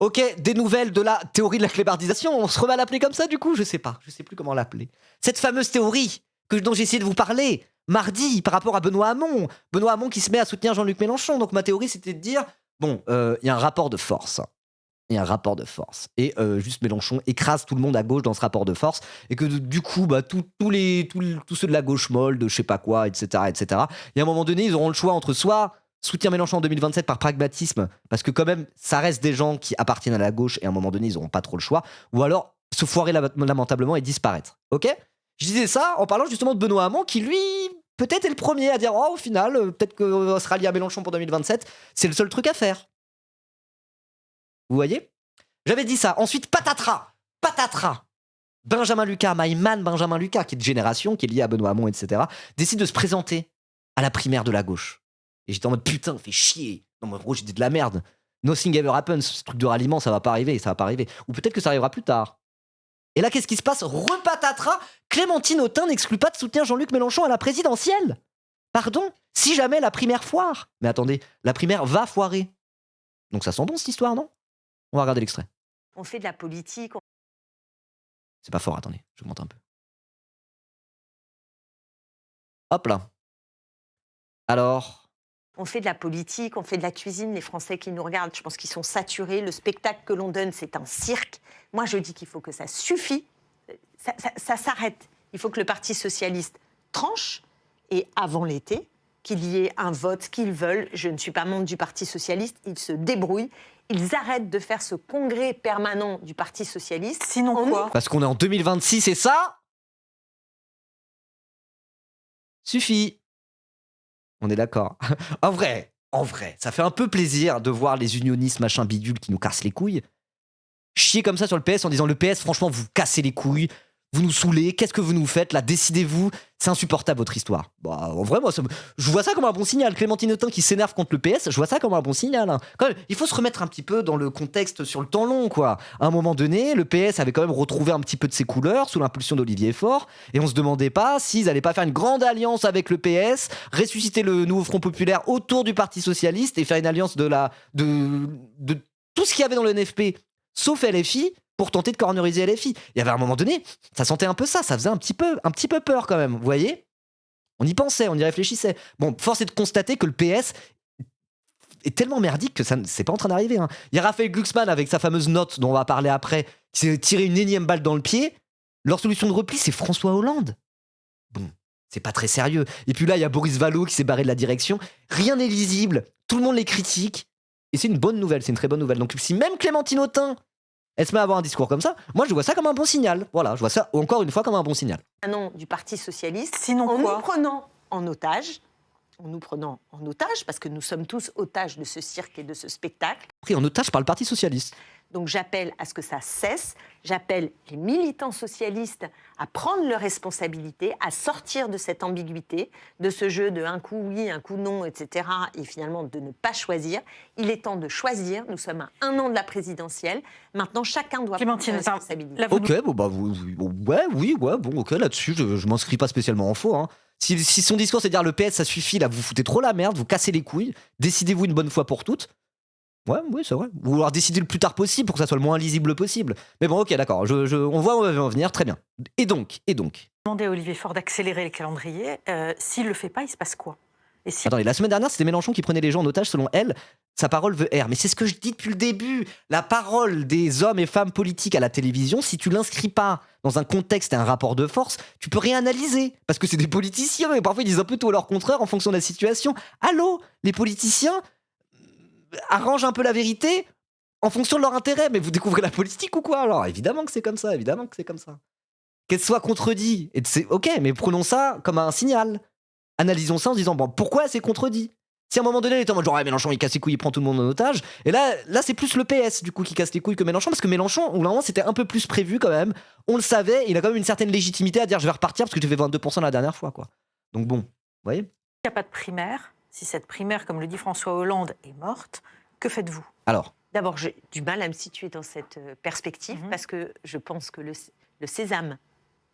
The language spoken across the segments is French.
Ok, des nouvelles de la théorie de la clébardisation, on se remet à l'appeler comme ça du coup? Je sais pas, je sais plus comment l'appeler. Cette fameuse théorie dont j'ai essayé de vous parler mardi par rapport à Benoît Hamon. Benoît Hamon qui se met à soutenir Jean-Luc Mélenchon. Donc ma théorie c'était de dire, bon, il y a un rapport de force. Il y a un rapport de force. Et juste Mélenchon écrase tout le monde à gauche dans ce rapport de force. Et que du coup, bah, tous ceux de la gauche molle, de je sais pas quoi, etc., etc., il y a un moment donné, ils auront le choix entre soit soutenir Mélenchon en 2027 par pragmatisme, parce que quand même, ça reste des gens qui appartiennent à la gauche, et à un moment donné, ils n'auront pas trop le choix, ou alors se foirer lamentablement et disparaître. Ok? Je disais ça en parlant justement de Benoît Hamon, qui lui, peut-être est le premier à dire, oh, au final, peut-être qu'on sera lié à Mélenchon pour 2027. C'est le seul truc à faire. Vous voyez? J'avais dit ça. Ensuite, patatras. Benjamin Lucas, my man Benjamin Lucas, qui est de génération, qui est lié à Benoît Hamon, etc., décide de se présenter à la primaire de la gauche. Et j'étais en mode, putain, fait chier. Non, mais gros, j'ai dit de la merde. Nothing ever happens. Ce truc de ralliement, ça va pas arriver. Ou peut-être que ça arrivera plus tard. Et là, qu'est-ce qui se passe? Repatatras, Clémentine Autain n'exclut pas de soutenir Jean-Luc Mélenchon à la présidentielle. Pardon? Si jamais la primaire foire. Mais attendez, la primaire va foirer. Donc ça sent bon cette histoire, non? On va regarder l'extrait. On fait de la politique. C'est pas fort, attendez, je monte un peu. Hop là. Alors, On fait de la politique, on fait de la cuisine. Les Français qui nous regardent, je pense qu'ils sont saturés. Le spectacle que l'on donne, c'est un cirque. Moi, je dis qu'il faut que ça suffit. Ça s'arrête. Il faut que le Parti socialiste tranche. Et avant l'été, qu'il y ait un vote qu'ils veulent. Je ne suis pas membre du Parti socialiste. Ils se débrouillent. Ils arrêtent de faire ce congrès permanent du Parti socialiste. Sinon quoi? parce qu'on est en 2026 et ça suffit. On est d'accord. En vrai, ça fait un peu plaisir de voir les unionistes machin bidule qui nous cassent les couilles chier comme ça sur le PS en disant le PS, franchement, vous cassez les couilles, vous nous saoulez, qu'est-ce que vous nous faites là, décidez-vous, c'est insupportable votre histoire. Bah, en vrai, moi, je vois ça comme un bon signal. Clémentine Autain qui s'énerve contre le PS, je vois ça comme un bon signal. Hein. Quand même, il faut se remettre un petit peu dans le contexte sur le temps long, quoi. À un moment donné, le PS avait quand même retrouvé un petit peu de ses couleurs sous l'impulsion d'Olivier Faure, et on se demandait pas s'ils allaient pas faire une grande alliance avec le PS, ressusciter le nouveau Front Populaire autour du Parti Socialiste et faire une alliance de tout ce qu'il y avait dans le NFP, sauf LFI, pour tenter de corneriser LFI. Il y avait un moment donné, ça sentait un peu ça faisait un petit peu peur quand même, vous voyez? On y pensait, on y réfléchissait. Bon, force est de constater que le PS est tellement merdique que c'est pas en train d'arriver. Hein. Il y a Raphaël Glucksmann avec sa fameuse note dont on va parler après, qui s'est tiré une énième balle dans le pied. Leur solution de repli, c'est François Hollande. Bon, c'est pas très sérieux. Et puis là, il y a Boris Vallaud qui s'est barré de la direction. Rien n'est lisible, tout le monde les critique. Et c'est une bonne nouvelle, c'est une très bonne nouvelle. Donc si même Clémentine Autain, elle se met à avoir un discours comme ça, moi je vois ça comme un bon signal. Voilà, je vois ça encore une fois comme un bon signal. Non, du Parti socialiste, Sinon en quoi? nous prenant en otage, parce que nous sommes tous otages de ce cirque et de ce spectacle. Pris en otage par le Parti socialiste. Donc j'appelle à ce que ça cesse, j'appelle les militants socialistes à prendre leurs responsabilités, à sortir de cette ambiguïté, de ce jeu de un coup oui, un coup non, etc. et finalement de ne pas choisir. Il est temps de choisir, nous sommes à 1 an de la présidentielle, maintenant chacun doit prendre ses responsabilités. Ok, bon bah bon ok, là-dessus je m'inscris pas spécialement en faux. Hein. Si son discours c'est de dire le PS ça suffit, là vous foutez trop la merde, vous cassez les couilles, décidez-vous une bonne fois pour toutes. Ouais, oui, c'est vrai. Ou alors décider le plus tard possible pour que ça soit le moins lisible possible. Mais bon, ok, d'accord. On voit où on va en venir. Très bien. Et donc Demander à Olivier Faure d'accélérer les calendriers. S'il le fait pas, il se passe quoi? Attendez, la semaine dernière, c'était Mélenchon qui prenait les gens en otage. Selon elle, sa parole veut air. Mais c'est ce que je dis depuis le début. La parole des hommes et femmes politiques à la télévision, si tu l'inscris pas dans un contexte et un rapport de force, tu peux rien analyser. Parce que c'est des politiciens et parfois ils disent un peu tout à leur contraire en fonction de la situation. Allô, les politiciens arrangent un peu la vérité en fonction de leur intérêt. Mais vous découvrez la politique ou quoi? Alors évidemment que c'est comme ça, Qu'elle soit contredit, et c'est ok, mais prenons ça comme un signal. Analysons ça en se disant, bon, pourquoi elle s'est contredit? Si à un moment donné, elle était en mode genre, ouais, Mélenchon, il casse les couilles, il prend tout le monde en otage, et là c'est plus le PS, du coup, qui casse les couilles que Mélenchon, parce que Mélenchon, au moment, c'était un peu plus prévu quand même, on le savait, il a quand même une certaine légitimité à dire, je vais repartir parce que j'ai fait 22% la dernière fois, quoi. Donc bon, vous voyez? S'il n'y a pas de primaire, si cette primaire, comme le dit François Hollande, est morte, que faites-vous? Alors, D'abord, j'ai du mal à me situer dans cette perspective parce que je pense que le sésame,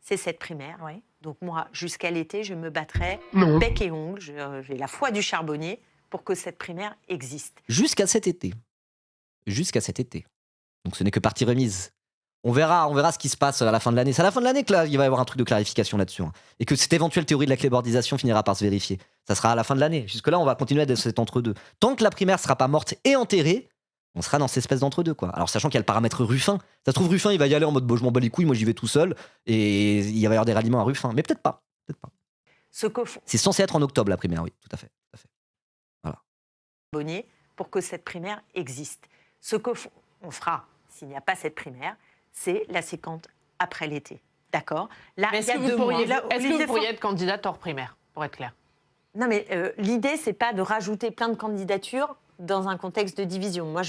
c'est cette primaire. Oui. Donc moi, jusqu'à l'été, je me battrai bec et ongles, j'ai la foi du charbonnier pour que cette primaire existe. jusqu'à cet été. Donc ce n'est que partie remise. On verra ce qui se passe à la fin de l'année. C'est à la fin de l'année que là, il va y avoir un truc de clarification là-dessus. Hein. Et que cette éventuelle théorie de la clébardisation finira par se vérifier. Ça sera à la fin de l'année. Jusque-là, on va continuer à être dans cet entre-deux. Tant que la primaire sera pas morte et enterrée, on sera dans cette espèce d'entre-deux, quoi. Alors, sachant qu'il y a le paramètre Ruffin. Ça se trouve, Ruffin, il va y aller en mode, je m'en bats les couilles, moi j'y vais tout seul. Et il va y avoir des ralliements à Ruffin. Mais peut-être pas. C'est censé être en octobre, la primaire, oui, tout à fait. Voilà. Bonnier pour que cette primaire existe. Ce qu'on fera s'il n'y a pas cette primaire, c'est la séquence après l'été. D'accord. Là, est-ce que vous pourriez être candidate hors primaire, pour être clair? Non, mais l'idée, c'est pas de rajouter plein de candidatures dans un contexte de division. Moi,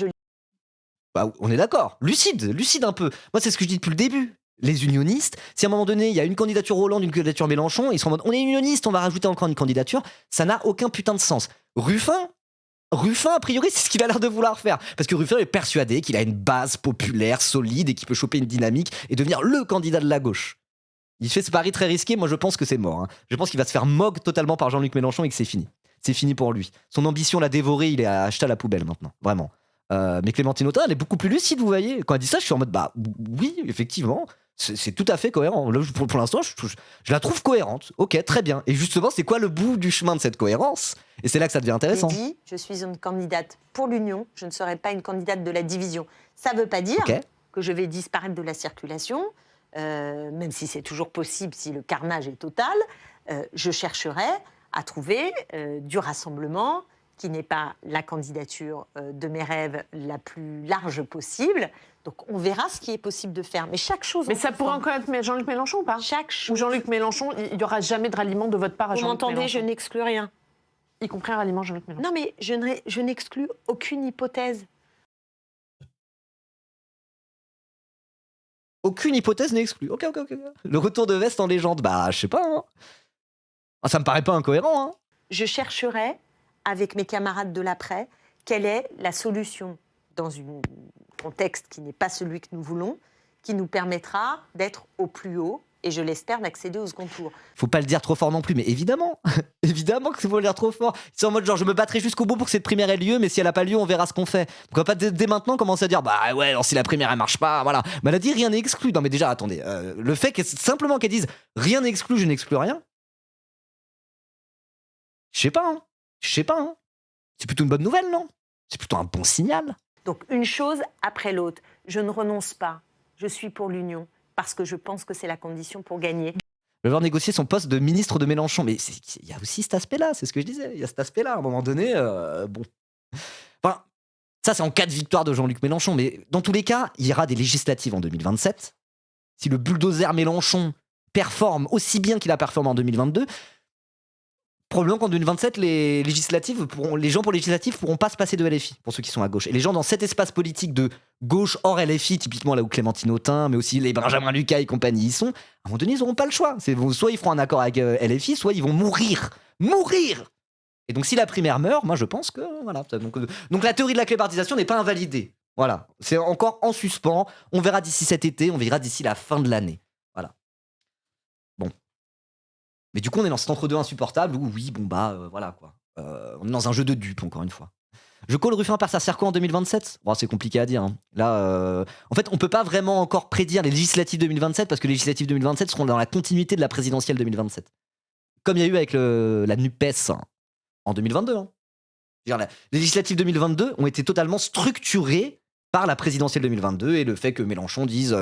Bah, on est d'accord. Lucide un peu. Moi, c'est ce que je dis depuis le début. Les unionistes, si à un moment donné, il y a une candidature Hollande, une candidature Mélenchon, ils sont en mode, on est unioniste, on va rajouter encore une candidature, ça n'a aucun putain de sens. Ruffin, a priori, c'est ce qu'il a l'air de vouloir faire. Parce que Ruffin est persuadé qu'il a une base populaire, solide, et qu'il peut choper une dynamique et devenir le candidat de la gauche. Il fait ce pari très risqué, moi je pense que c'est mort. Hein. Je pense qu'il va se faire moque totalement par Jean-Luc Mélenchon et que c'est fini. C'est fini pour lui. Son ambition l'a dévoré, il est acheté à la poubelle maintenant, vraiment. Mais Clémentine Autain, elle est beaucoup plus lucide, vous voyez. Quand elle dit ça, je suis en mode, bah oui, effectivement, c'est tout à fait cohérent. Là, pour l'instant, je la trouve cohérente. Ok, très bien. Et justement, c'est quoi le bout du chemin de cette cohérence? Et c'est là que ça devient intéressant. J'ai dit, je suis une candidate pour l'union, je ne serai pas une candidate de la division. Ça ne veut pas dire que je vais disparaître de la circulation, même si c'est toujours possible, si le carnage est total. Je chercherai à trouver du rassemblement qui n'est pas la candidature de mes rêves la plus large possible. Donc on verra ce qui est possible de faire. Mais chaque chose... Mais ça pourrait encore être Jean-Luc Mélenchon ou pas? Chaque chose... Ou Jean-Luc Mélenchon, il n'y aura jamais de ralliement de votre part à Jean-Luc Mélenchon. Vous m'entendez, je n'exclus rien. Y compris un ralliement Jean-Luc Mélenchon. Non mais je n'exclus aucune hypothèse. Aucune hypothèse n'est exclue. Ok. Le retour de veste en légende, bah je sais pas. Hein. Ah, ça me paraît pas incohérent. Hein. Je chercherai, avec mes camarades de l'après, quelle est la solution dans un contexte qui n'est pas celui que nous voulons, qui nous permettra d'être au plus haut et, je l'espère, d'accéder au second tour. Faut pas le dire trop fort non plus, mais évidemment, évidemment que faut le dire trop fort. C'est en mode genre, je me battrai jusqu'au bout pour que cette primaire ait lieu, mais si elle a pas lieu, on verra ce qu'on fait. Donc on va pas dès maintenant commencer à dire, bah ouais, alors si la primaire elle marche pas, voilà. Mais elle a dit rien n'est exclu. Non mais déjà, attendez, le fait simplement qu'elle dise rien n'est exclu, je n'exclus rien. Je sais pas, hein. C'est plutôt une bonne nouvelle, non? C'est plutôt un bon signal. Donc une chose après l'autre. Je ne renonce pas. Je suis pour l'union parce que je pense que c'est la condition pour gagner. Le voir négocier son poste de ministre de Mélenchon. Mais il y a aussi cet aspect-là, c'est ce que je disais. Il y a cet aspect-là, à un moment donné, bon. Enfin, ça c'est en cas de victoire de Jean-Luc Mélenchon. Mais dans tous les cas, il y aura des législatives en 2027. Si le bulldozer Mélenchon performe aussi bien qu'il a performé en 2022... Probablement qu'en 2027, les gens pour les législatives pourront pas se passer de LFI, pour ceux qui sont à gauche. Et les gens dans cet espace politique de gauche hors LFI, typiquement là où Clémentine Autain, mais aussi les Benjamin Lucas et compagnie y sont, à un moment donné, ils n'auront pas le choix. Soit ils feront un accord avec LFI, soit ils vont mourir. Et donc si la primaire meurt, moi je pense que... voilà. Donc la théorie de la clébardisation n'est pas invalidée. Voilà. C'est encore en suspens. On verra d'ici cet été, on verra d'ici la fin de l'année. Voilà. Bon. Mais du coup, on est dans cet entre-deux insupportable où, oui, bon, voilà, quoi. On est dans un jeu de dupes, encore une fois. Je call Ruffin perd sa circo en 2027. Bon, c'est compliqué à dire. Hein. Là, en fait, on peut pas vraiment encore prédire les législatives 2027 parce que les législatives 2027 seront dans la continuité de la présidentielle 2027. Comme il y a eu avec la NUPES en 2022. Hein. Les législatives 2022 ont été totalement structurées par la présidentielle 2022 et le fait que Mélenchon dise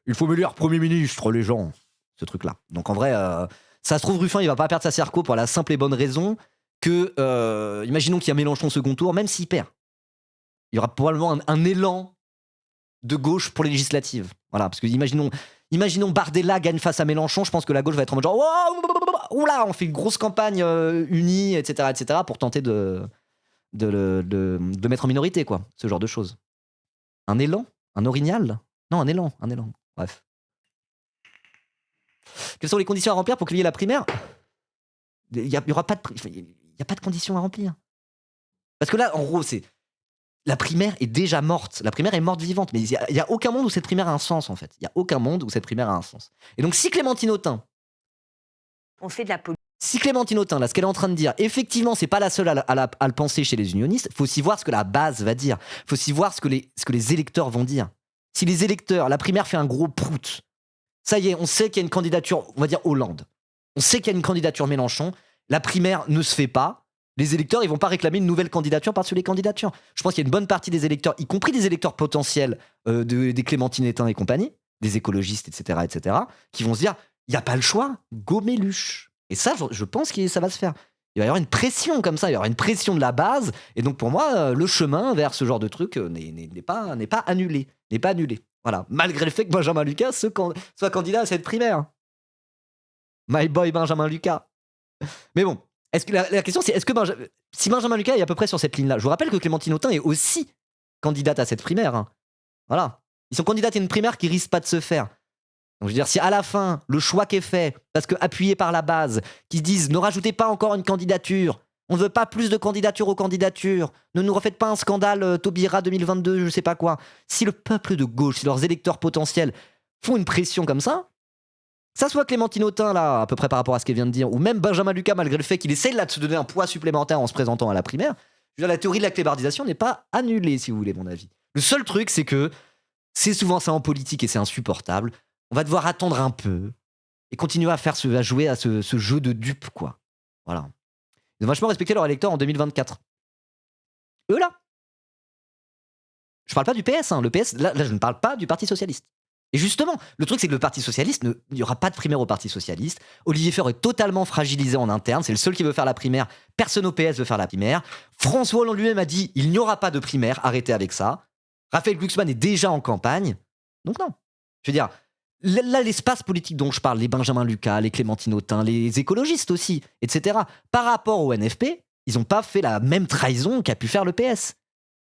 il faut m'élire Premier ministre, les gens. Ce truc-là. Donc en vrai... ça se trouve, Ruffin, il va pas perdre sa circo pour la simple et bonne raison que, imaginons qu'il y a Mélenchon au second tour, même s'il perd, il y aura probablement un élan de gauche pour les législatives. Voilà, parce que imaginons Bardella gagne face à Mélenchon, je pense que la gauche va être en mode genre, oula, on fait une grosse campagne unie, etc., pour tenter de mettre en minorité, quoi, ce genre de choses. Un élan? Un orignal? Non, un élan, bref. Quelles sont les conditions à remplir pour qu'il y ait la primaire? Il n'y aura pas de conditions à remplir. Parce que là, en gros, la primaire est déjà morte. La primaire est morte vivante. Mais il n'y a aucun monde où cette primaire a un sens, en fait. Il n'y a aucun monde où cette primaire a un sens. Et donc, si Clémentine Autain... On fait de la politique. Si Clémentine Autain, là, ce qu'elle est en train de dire, effectivement, c'est pas la seule à le penser chez les unionistes, il faut aussi voir ce que la base va dire. Il faut aussi voir ce que les électeurs vont dire. Si les électeurs, la primaire fait un gros prout, ça y est, on sait qu'il y a une candidature, on va dire Hollande. On sait qu'il y a une candidature Mélenchon. La primaire ne se fait pas. Les électeurs, ils vont pas réclamer une nouvelle candidature par-dessus les candidatures. Je pense qu'il y a une bonne partie des électeurs, y compris des électeurs potentiels des Clémentine Autain et compagnie, des écologistes, etc., qui vont se dire, il n'y a pas le choix, go Méluche. Et ça, je pense que ça va se faire. Il va y avoir une pression comme ça, il va y avoir une pression de la base. Et donc, pour moi, le chemin vers ce genre de truc n'est pas annulé. N'est pas annulé. Voilà. Malgré le fait que Benjamin Lucas soit candidat à cette primaire. My boy Benjamin Lucas. Mais bon, est-ce que la question, c'est si Benjamin Lucas est à peu près sur cette ligne-là, je vous rappelle que Clémentine Autain est aussi candidate à cette primaire. Hein. Voilà. Ils sont candidats à une primaire qui risque pas de se faire. Donc, je veux dire, si à la fin, le choix qui est fait, parce que appuyé par la base, qui se disent ne rajoutez pas encore une candidature, on ne veut pas plus de candidatures aux candidatures, ne nous refaites pas un scandale Taubira 2022, je sais pas quoi. Si le peuple de gauche, si leurs électeurs potentiels font une pression comme ça soit Clémentine Autain, là, à peu près par rapport à ce qu'elle vient de dire, ou même Benjamin Lucas, malgré le fait qu'il essaye là de se donner un poids supplémentaire en se présentant à la primaire, je veux dire, la théorie de la clébardisation n'est pas annulée, si vous voulez, mon avis. Le seul truc, c'est que c'est souvent ça en politique et c'est insupportable. On va devoir attendre un peu et continuer à jouer à ce jeu de dupes, quoi. Voilà. Ils ont vachement respecté leurs électeurs en 2024. Eux, là. Je parle pas du PS, hein. Le PS, là, je ne parle pas du Parti Socialiste. Et justement, le truc, c'est que le Parti Socialiste, il n'y aura pas de primaire au Parti Socialiste. Olivier Faure est totalement fragilisé en interne. C'est le seul qui veut faire la primaire. Personne au PS veut faire la primaire. François Hollande lui-même a dit il n'y aura pas de primaire. Arrêtez avec ça. Raphaël Glucksmann est déjà en campagne. Donc non. Je veux dire, là, l'espace politique dont je parle, les Benjamin Lucas, les Clémentine Autain, les écologistes aussi, etc., par rapport au NFP, ils n'ont pas fait la même trahison qu'a pu faire le PS.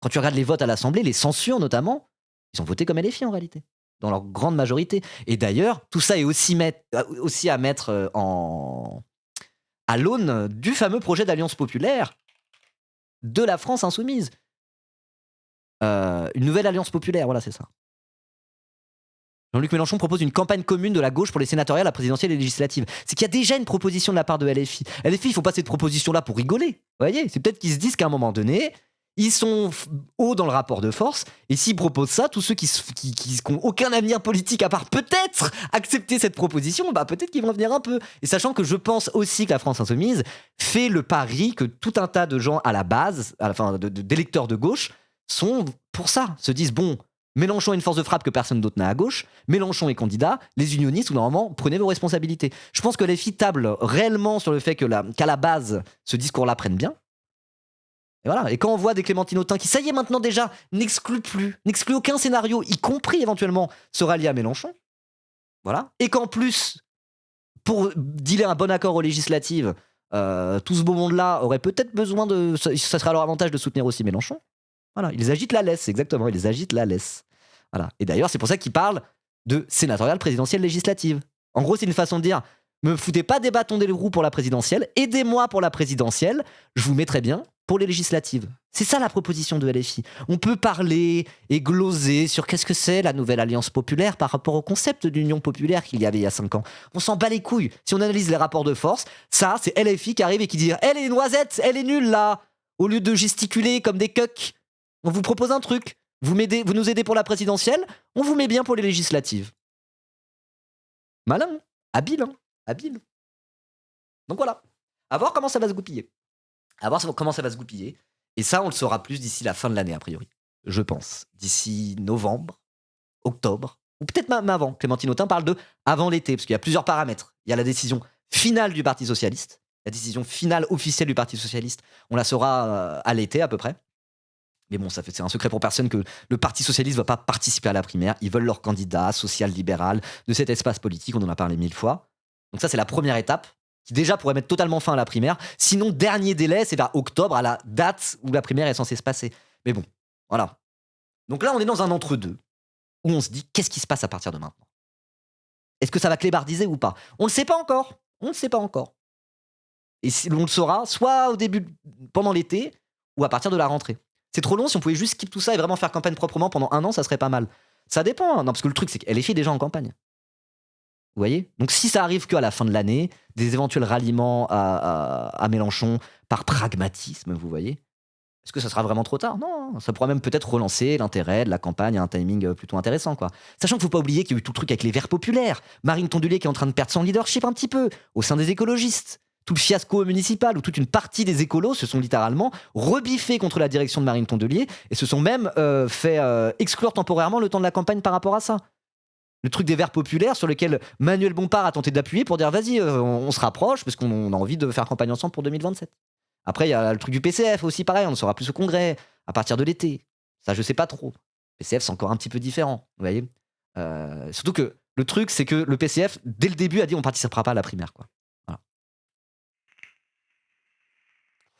Quand tu regardes les votes à l'Assemblée, les censures notamment, ils ont voté comme LFI en réalité, dans leur grande majorité. Et d'ailleurs, tout ça est aussi à mettre à l'aune du fameux projet d'alliance populaire de la France insoumise. Une nouvelle alliance populaire, voilà, c'est ça. Jean-Luc Mélenchon propose une campagne commune de la gauche pour les sénatoriales, la présidentielle et législatives. C'est qu'il y a déjà une proposition de la part de LFI. LFI, ils font pas cette proposition-là pour rigoler. Vous voyez, c'est peut-être qu'ils se disent qu'à un moment donné, ils sont hauts dans le rapport de force, et s'ils proposent ça, tous ceux qui n'ont aucun avenir politique à part peut-être accepter cette proposition, bah peut-être qu'ils vont venir un peu. Et sachant que je pense aussi que la France insoumise fait le pari que tout un tas de gens à la base, d'électeurs de gauche, sont pour ça, se disent bon, Mélenchon est une force de frappe que personne d'autre n'a à gauche, Mélenchon est candidat, les unionistes, ou normalement, prenez vos responsabilités. Je pense que les filles tablent réellement sur le fait qu'à la base, ce discours-là prenne bien. Et voilà. Et quand on voit des Clémentine Autain qui, ça y est, maintenant déjà, n'excluent aucun scénario, y compris éventuellement se rallier à Mélenchon, voilà. Et qu'en plus, pour dealer un bon accord aux législatives, tout ce beau monde-là aurait peut-être besoin ça serait à leur avantage de soutenir aussi Mélenchon. Voilà, ils agitent la laisse, exactement, ils agitent la laisse. Voilà. Et d'ailleurs, c'est pour ça qu'ils parlent de sénatoriale, présidentielle, législative. En gros, c'est une façon de dire, me foutez pas des bâtons des roues pour la présidentielle, aidez-moi pour la présidentielle, je vous mettrai bien pour les législatives. C'est ça la proposition de LFI. On peut parler et gloser sur qu'est-ce que c'est la nouvelle alliance populaire par rapport au concept d'union populaire qu'il y avait il y a 5 ans. On s'en bat les couilles. Si on analyse les rapports de force, ça, c'est LFI qui arrive et qui dit « Eh les noisettes, elle est nulle là !» Au lieu de gesticuler comme des cucks. On vous propose un truc, vous nous aidez pour la présidentielle, on vous met bien pour les législatives. Malin, hein, habile. Donc voilà, à voir comment ça va se goupiller. Et ça, on le saura plus d'ici la fin de l'année, a priori. Je pense. D'ici novembre, octobre, ou peut-être même avant. Clémentine Autain parle de avant l'été, parce qu'il y a plusieurs paramètres. Il y a la décision finale du Parti Socialiste, la décision finale officielle du Parti Socialiste, on la saura à l'été à peu près. Mais bon, c'est un secret pour personne que le Parti Socialiste ne va pas participer à la primaire. Ils veulent leur candidat social-libéral de cet espace politique, on en a parlé 1000 fois. Donc ça, c'est la première étape, qui déjà pourrait mettre totalement fin à la primaire. Sinon, dernier délai, c'est vers octobre, à la date où la primaire est censée se passer. Mais bon, voilà. Donc là, on est dans un entre-deux, où on se dit, qu'est-ce qui se passe à partir de maintenant ? Est-ce que ça va clébardiser ou pas ? On ne le sait pas encore. Et on le saura soit au début, pendant l'été, ou à partir de la rentrée. C'est trop long, si on pouvait juste skip tout ça et vraiment faire campagne proprement pendant 1 an, ça serait pas mal. Ça dépend, hein. Non, parce que le truc, c'est qu'elle est déjà en campagne. Vous voyez? Donc si ça arrive qu'à la fin de l'année, des éventuels ralliements à Mélenchon par pragmatisme, vous voyez? Est-ce que ça sera vraiment trop tard? Non, ça pourra même peut-être relancer l'intérêt de la campagne à un timing plutôt intéressant, quoi. Sachant qu'il ne faut pas oublier qu'il y a eu tout le truc avec les Verts populaires. Marine Tondelier qui est en train de perdre son leadership un petit peu au sein des écologistes. Tout le fiasco municipal où toute une partie des écolos se sont littéralement rebiffés contre la direction de Marine Tondelier et se sont même fait exclure temporairement le temps de la campagne par rapport à ça. Le truc des Verts populaires sur lequel Manuel Bompard a tenté d'appuyer pour dire vas-y, on se rapproche parce qu'on a envie de faire campagne ensemble pour 2027. Après, il y a le truc du PCF aussi, pareil, on ne saura plus au congrès à partir de l'été. Ça, je sais pas trop. PCF, c'est encore un petit peu différent, vous voyez. Surtout que le truc, c'est que le PCF, dès le début, a dit on participera pas à la primaire, quoi. Voilà.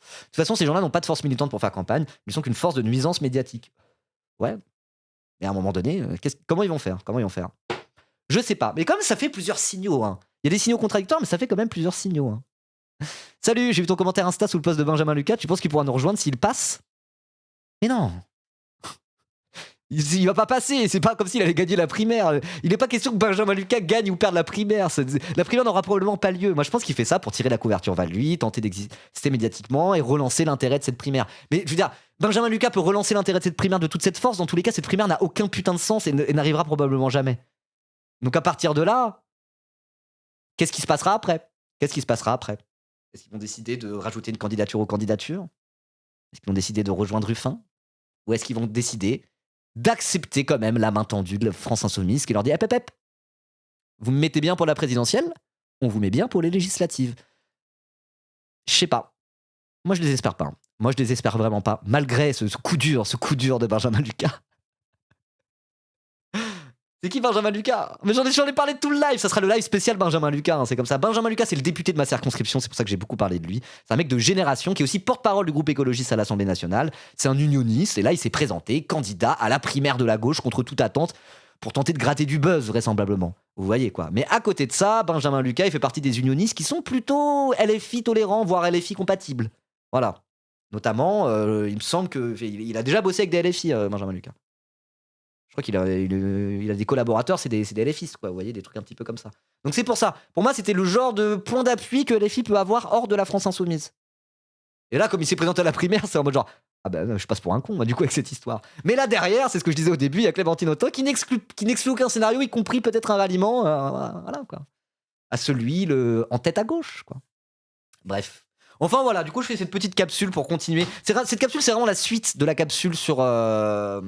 De toute façon, ces gens-là n'ont pas de force militante pour faire campagne, mais ils sont qu'une force de nuisance médiatique. Ouais. Mais à un moment donné, comment ils vont faire? Je sais pas. Mais comme ça fait plusieurs signaux, hein. Il y a des signaux contradictoires, mais ça fait quand même plusieurs signaux, hein. Salut, j'ai vu ton commentaire Insta sous le post de Benjamin Lucas. Tu penses qu'il pourra nous rejoindre s'il passe? Mais non. Il va pas passer. C'est pas comme s'il allait gagner la primaire. Il n'est pas question que Benjamin Lucas gagne ou perde la primaire. La primaire n'aura probablement pas lieu. Moi, je pense qu'il fait ça pour tirer la couverture vers lui, tenter d'exister médiatiquement et relancer l'intérêt de cette primaire. Mais je veux dire, Benjamin Lucas peut relancer l'intérêt de cette primaire de toute cette force. Dans tous les cas, cette primaire n'a aucun putain de sens et n'arrivera probablement jamais. Donc à partir de là, qu'est-ce qui se passera après? Est-ce qu'ils vont décider de rajouter une candidature aux candidatures? Est-ce qu'ils vont décider de rejoindre Ruffin? Ou est-ce qu'ils vont décider d'accepter quand même la main tendue de la France Insoumise qui leur dit hep, hep, hep, vous me mettez bien pour la présidentielle, on vous met bien pour les législatives. Je sais pas. Moi, je désespère pas. Moi, je désespère vraiment pas. Malgré ce coup dur de Benjamin Lucas. C'est qui Benjamin Lucas? Mais j'en ai parlé de tout le live. Ça sera le live spécial Benjamin Lucas, hein, c'est comme ça. Benjamin Lucas, c'est le député de ma circonscription. C'est pour ça que j'ai beaucoup parlé de lui. C'est un mec de génération qui est aussi porte-parole du groupe écologiste à l'Assemblée nationale. C'est un unioniste. Et là, il s'est présenté candidat à la primaire de la gauche contre toute attente pour tenter de gratter du buzz, vraisemblablement. Vous voyez quoi. Mais à côté de ça, Benjamin Lucas, il fait partie des unionistes qui sont plutôt LFI tolérants, voire LFI compatibles. Voilà. Notamment, il me semble qu'il a déjà bossé avec des LFI, Benjamin Lucas. Je crois qu'il a des collaborateurs, c'est des LFistes, quoi. Vous voyez, des trucs un petit peu comme ça. Donc c'est pour ça. Pour moi, c'était le genre de point d'appui que LFI peut avoir hors de la France Insoumise. Et là, comme il s'est présenté à la primaire, c'est en mode genre ah ben je passe pour un con, moi, du coup, avec cette histoire. Mais là, derrière, c'est ce que je disais au début, il y a Clémentine Autain qui n'exclut aucun scénario, y compris peut-être un ralliement, voilà, quoi. À celui en tête à gauche, quoi. Bref. Enfin, voilà, du coup, je fais cette petite capsule pour continuer. Cette capsule, c'est vraiment la suite de la capsule sur Benoît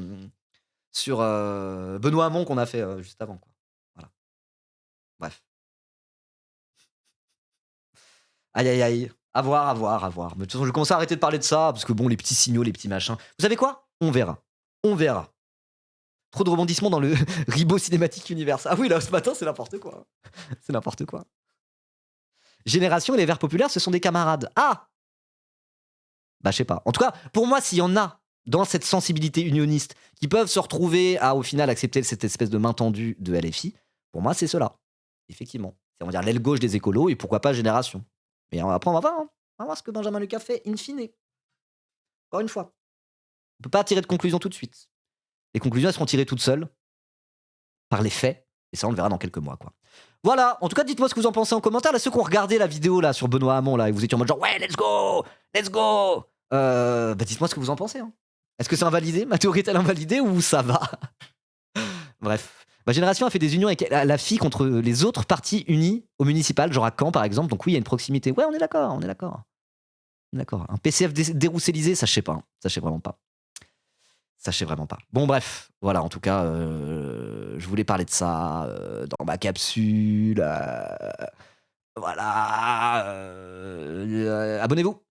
Hamon qu'on a fait juste avant, quoi. Voilà. Bref. Aïe aïe aïe. À voir. Mais de toute façon, je vais commencer à arrêter de parler de ça, parce que bon, les petits signaux, les petits machins. Vous savez quoi? On verra. Trop de rebondissements dans le Ribot Cinématique Universe. Ah oui, là, ce matin, c'est n'importe quoi. Génération et les Verts populaires, ce sont des camarades. Ah! Bah, je sais pas. En tout cas, pour moi, s'il y en a dans cette sensibilité unioniste qui peuvent se retrouver à, au final, accepter cette espèce de main tendue de LFI, pour moi, c'est cela. Effectivement. C'est, on va dire, l'aile gauche des écolos et pourquoi pas Génération. Mais après, on va voir. Hein. On va voir ce que Benjamin Lucas fait in fine. Encore une fois. On peut pas tirer de conclusion tout de suite. Les conclusions, elles seront tirées toutes seules par les faits. Et ça, on le verra dans quelques mois, quoi. Voilà. En tout cas, dites-moi ce que vous en pensez en commentaire. Là, ceux qui ont regardé la vidéo là sur Benoît Hamon, là, et vous étiez en mode genre, ouais, let's go. Bah, dites-moi ce que vous en pensez. Hein. Est-ce que c'est invalidé? Ma théorie est-elle invalidée ou ça va? Bref. Ma génération a fait des unions avec la FI contre les autres partis unis au municipal, genre à Caen par exemple. Donc oui, il y a une proximité. Ouais, on est d'accord. Un PCF déroussélisé, ça je sais pas. Ça je sais vraiment pas. Bon bref, voilà, en tout cas, je voulais parler de ça dans ma capsule. Voilà. Abonnez-vous.